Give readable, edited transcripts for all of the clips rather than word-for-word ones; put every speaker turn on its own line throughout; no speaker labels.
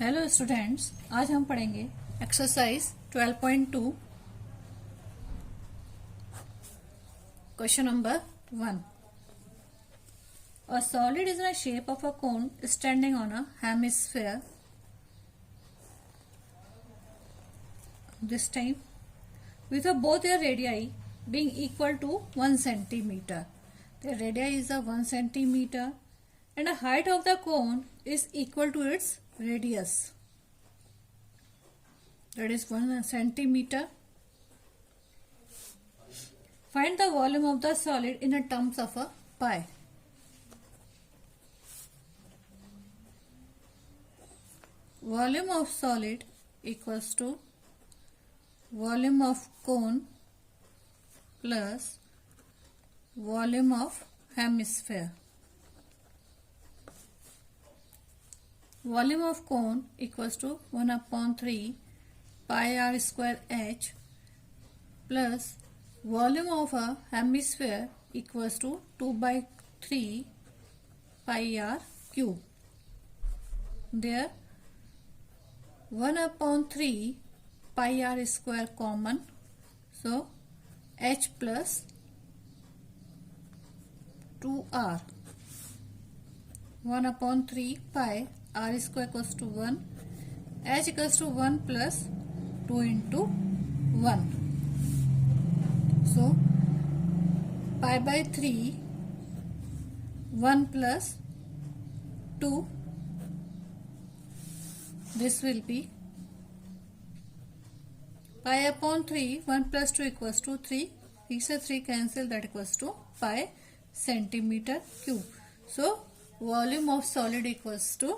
Hello students, आज हम पढ़ेंगे exercise 12.2 question number 1। A solid is in the shape of a cone standing on a hemisphere. This time with both their radii being equal to 1 centimeter. The radii is a 1 centimeter and the height of the cone is equal to its radius, that is 1 centimeter. Find the volume of the solid in terms of a pi. Volume of solid equals to volume of cone plus volume of hemisphere. Volume of cone equals to 1/3 pi r square h plus volume of a hemisphere equals to 2/3 pi r cube. There 1/3 pi r square common, so h plus 2r. 1/3 pi r square equals to 1, h equals to 1 plus 2 into 1. So pi by 3, 1 plus 2, this will be pi upon 3, 1 plus 2 equals to 3, these are 3 cancel, that equals to pi centimeter cube. So volume of solid equals to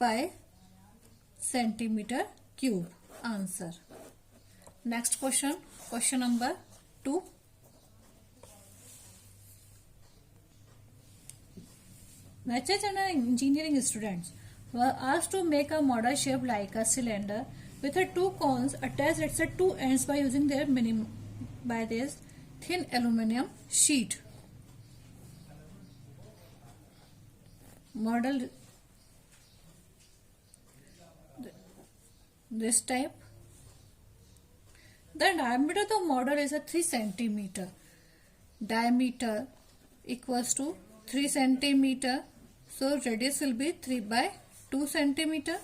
pi centimeter cube. Answer. Next question, question number 2. Natural and engineering students were asked to make a model shaped like a cylinder with two cones attached at the two ends by using their this thin aluminum sheet. Model this type. The diameter of the model is a 3 centimeter. Diameter equals to 3 centimeter. So radius will be 3/2 centimeter.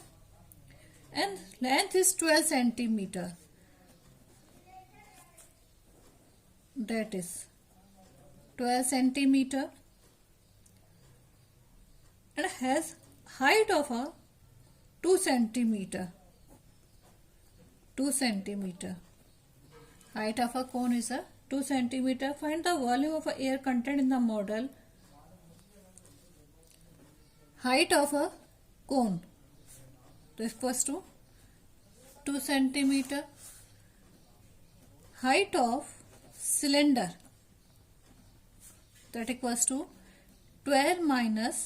And length is 12 centimeter. That is 12 centimeter. And has height of a 2 centimeter. 2 centimeter. Height of a cone is a 2 centimeter. Find the volume of air contained in the model. Height of a cone equals to 2 centimeter. Height of cylinder, that equals to 12 minus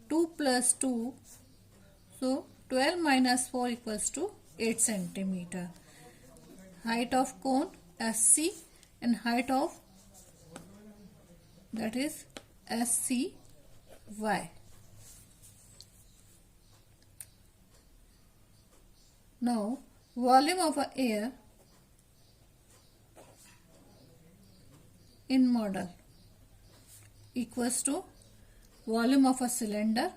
2 plus 2. So 12 minus 4 equals to 8 centimeter. Height of cone SC and height of, that is SCY. Now volume of air in model equals to volume of a cylinder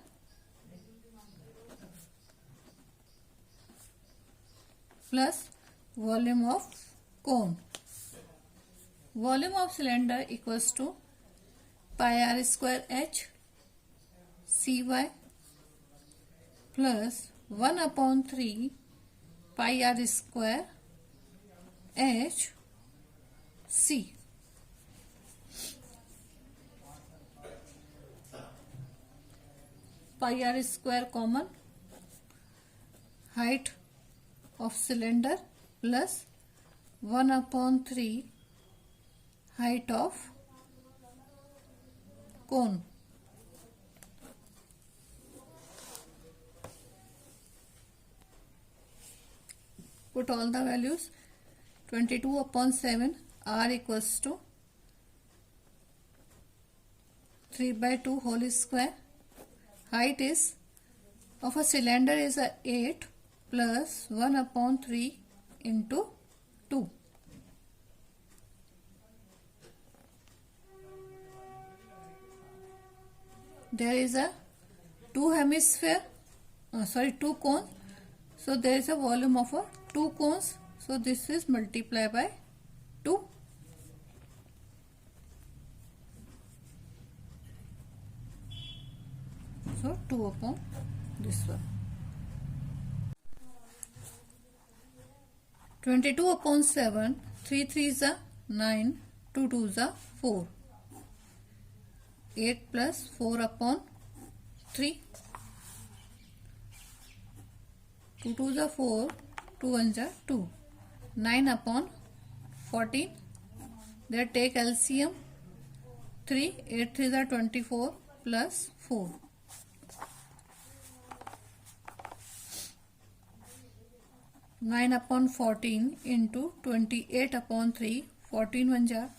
plus volume of cone. Volume of cylinder equals to pi r square h cy plus 1/3 pi r square h c. Pi r square common. Height of cylinder plus 1/3 height of cone. Put all the values. 22/7 r equals to 3/2 whole square. Height is of a cylinder is a 8 plus 1 upon 3 into 2. There is a two cones. So there is a volume of a 2 cones. So this is multiplied by 2. So 2 upon this one. 22 upon 7, 3 3s are 9, 2 2s are 4. 8 plus 4 upon 3. 2 2s are 4, 2 1s are 2. 9 upon 14. There take LCM. 3, 8 3s are 24 plus 4. 9 upon 14 into 28 upon 3. 14 1s are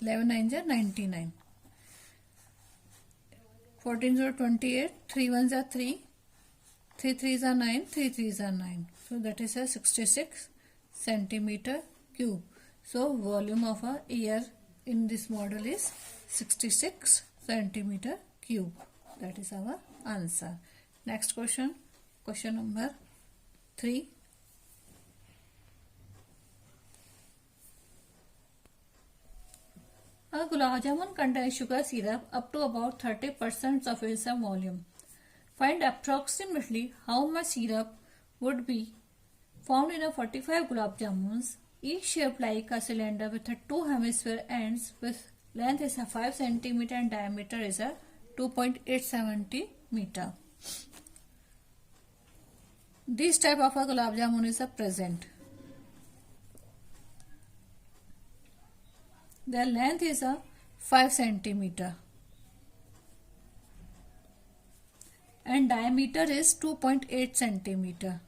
11 9s are 99. 14 are 28, 3 1s are 3, 3 3s are 9, 3 3s are 9. So that is a 66 centimeter cube. So volume of a air in this model is 66 centimeter cube. That is our answer. Next question, question number 3. A gulab jamun contains sugar syrup up to about 30% of its volume. Find approximately how much syrup would be found in a 45 gulab jamuns, each shaped like a cylinder with 2 hemisphere ends with length is a 5 cm and diameter is a 2.8 cm. This type of a gulab jamun is a present. Their length is a 5 centimeter and diameter is 2.8 centimeter.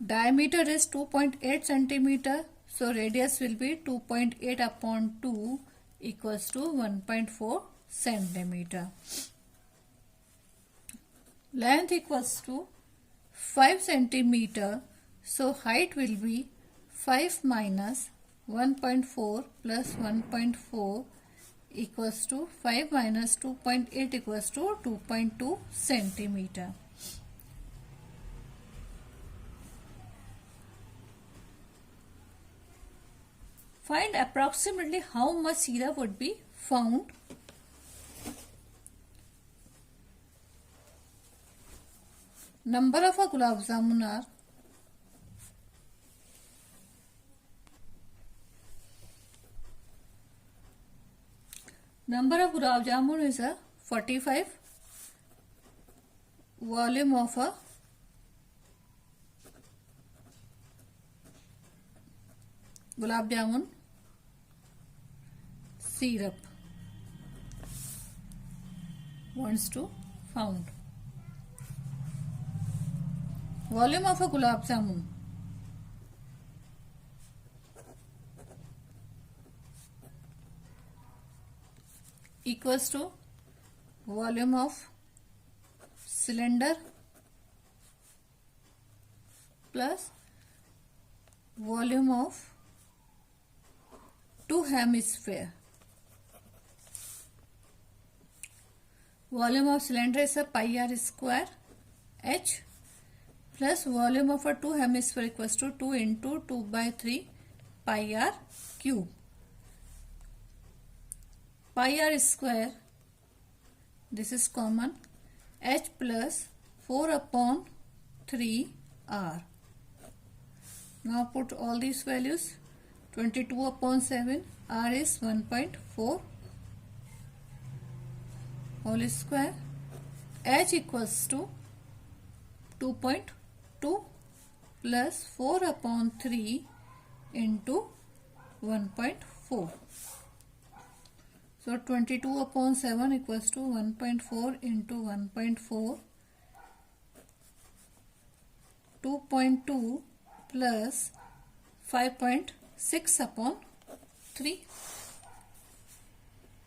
Diameter is 2.8 centimeter, so radius will be 2.8 upon 2 equals to 1.4 centimeter. Length equals to 5 centimeter, so height will be 5 minus 1.4 plus 1.4 equals to 5 minus 2.8 equals to 2.2 centimeter. Find approximately how much syrup would be found. Number of a gulab jamun are number of gulab jamun is a 45. Volume of a gulab jamun syrup wants to found. Volume of a gulab jamun equals to volume of cylinder plus volume of 2 hemisphere. Volume of cylinder is a pi r square h plus volume of a 2 hemisphere equals to 2 into 2 by 3 pi r cube. Pi r square, this is common, h plus 4 upon 3 r. Now put all these values. 22 upon 7, r is 1.4 whole square, h equals to 2.2 plus 4 upon 3 into 1.4. So 22 upon 7 equals to 1.4 into 1.4, 2.2 plus 5.6 upon 3.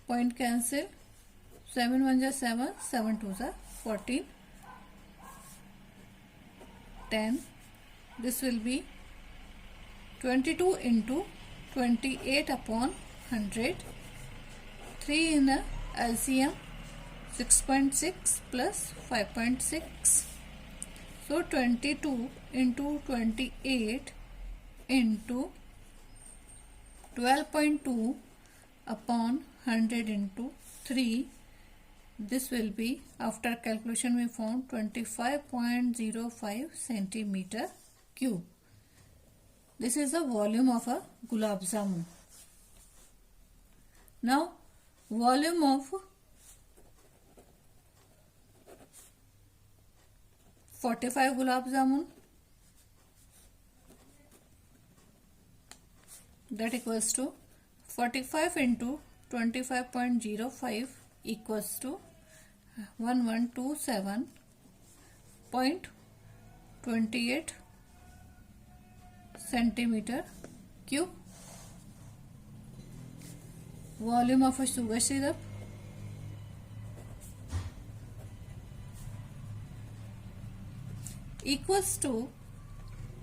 point cancel, 7 1 जा 7, 7 2 जा 14, 10. This will be 22 into 28 upon 100. 3 in the LCM, 6.6 plus 5.6. So 22 into 28 into 12.2 upon 100 into 3. This will be, after calculation we found 25.05 centimeter cube. This is the volume of a gulab jamun. Now volume of 45 gulab jamun, that equals to 45 into 25.05 equals to 1127.28 centimeter cube. Volume of a sugar syrup, equals to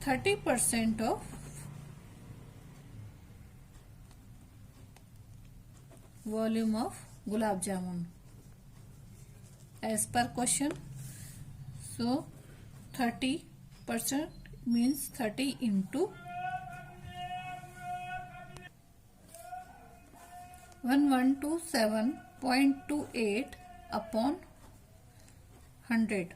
30% of volume of gulab jamun as per question. So 30% means 30 into 1127.28 upon 100.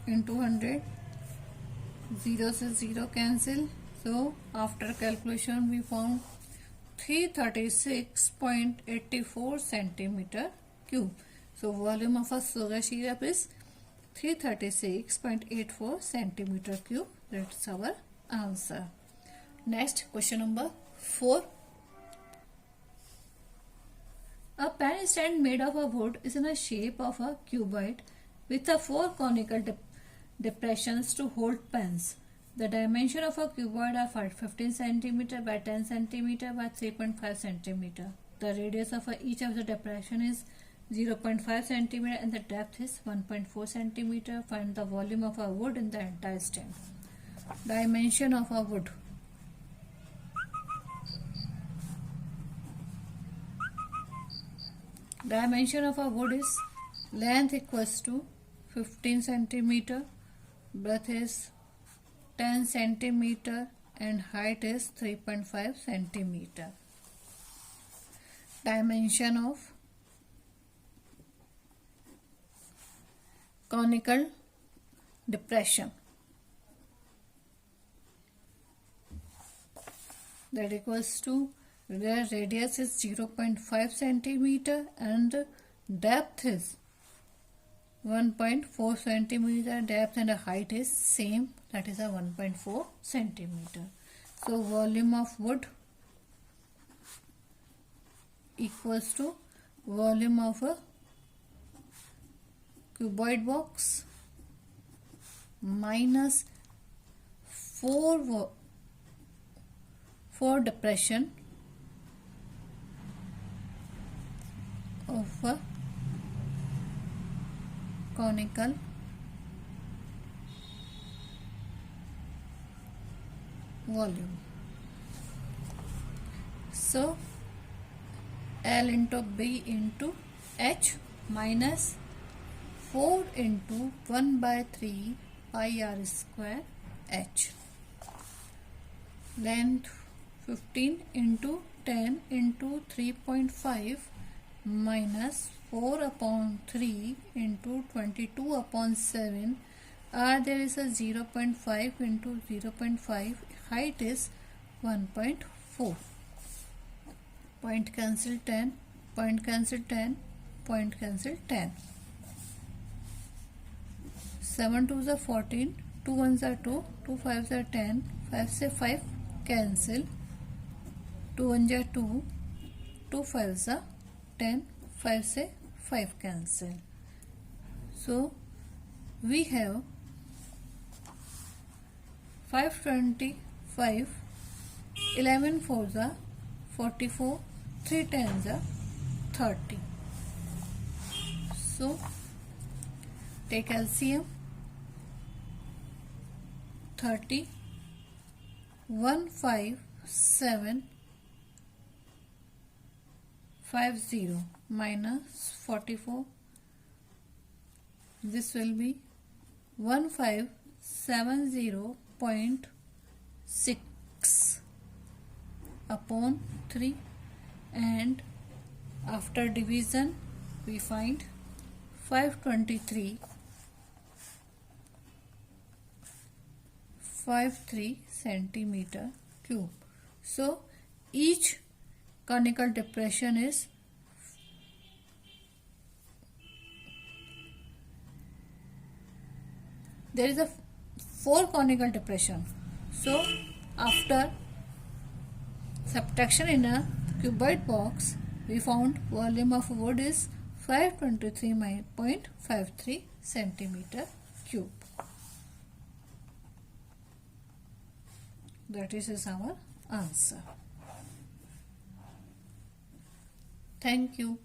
Into 100, 0 से 0 cancel. So after calculation we found 336.84 centimeter cube. So volume of a sugar syrup is 336.84 centimeter cube. That's our answer. Next, question number 4. A pen stand made of a wood is in a shape of a cuboid with a 4 conical depressions to hold pens. The dimension of a cuboid are 15 cm by 10 cm by 3.5 cm. The radius of each of the depression is 0.5 cm and the depth is 1.4 cm. Find the volume of a wood in the entire stand. Dimension of a wood. Dimension of a wood is length equals to 15 cm, breadth is 10 cm and height is 3.5 cm. Dimension of conical depression, that equals to their radius is 0.5 centimeter and depth is 1.4 centimeter. Depth and height is same, that is a 1.4 centimeter. So volume of wood equals to volume of a cuboid box minus 4 depression of a conical volume. So L into B into H minus 4 into 1 by 3 pi r square H. Length 15 into 10 into 3.5 minus 4 upon 3 into 22 upon 7. There is a 0.5 into 0.5. Height is 1.4. Point cancel 10. Point cancel 10. Point cancel 10. 7 2s are 14. 2 1s are 2. 2 5s are 10. 5 से 5 cancel. 2 1s are 2. 2 5s are 10. 5 से 5 cancel. So we have 525, 11 fours are 44, 3 tens are 30. So take LCM. 30, 15750 minus 44. This will be 1570.6 upon 3, and after division we find 523 centimeter cube. So each conical depression is there is a 4 conical depression. So after subtraction in a cuboid box, we found volume of wood is 523.53 centimeter cube. That is our answer. Thank you.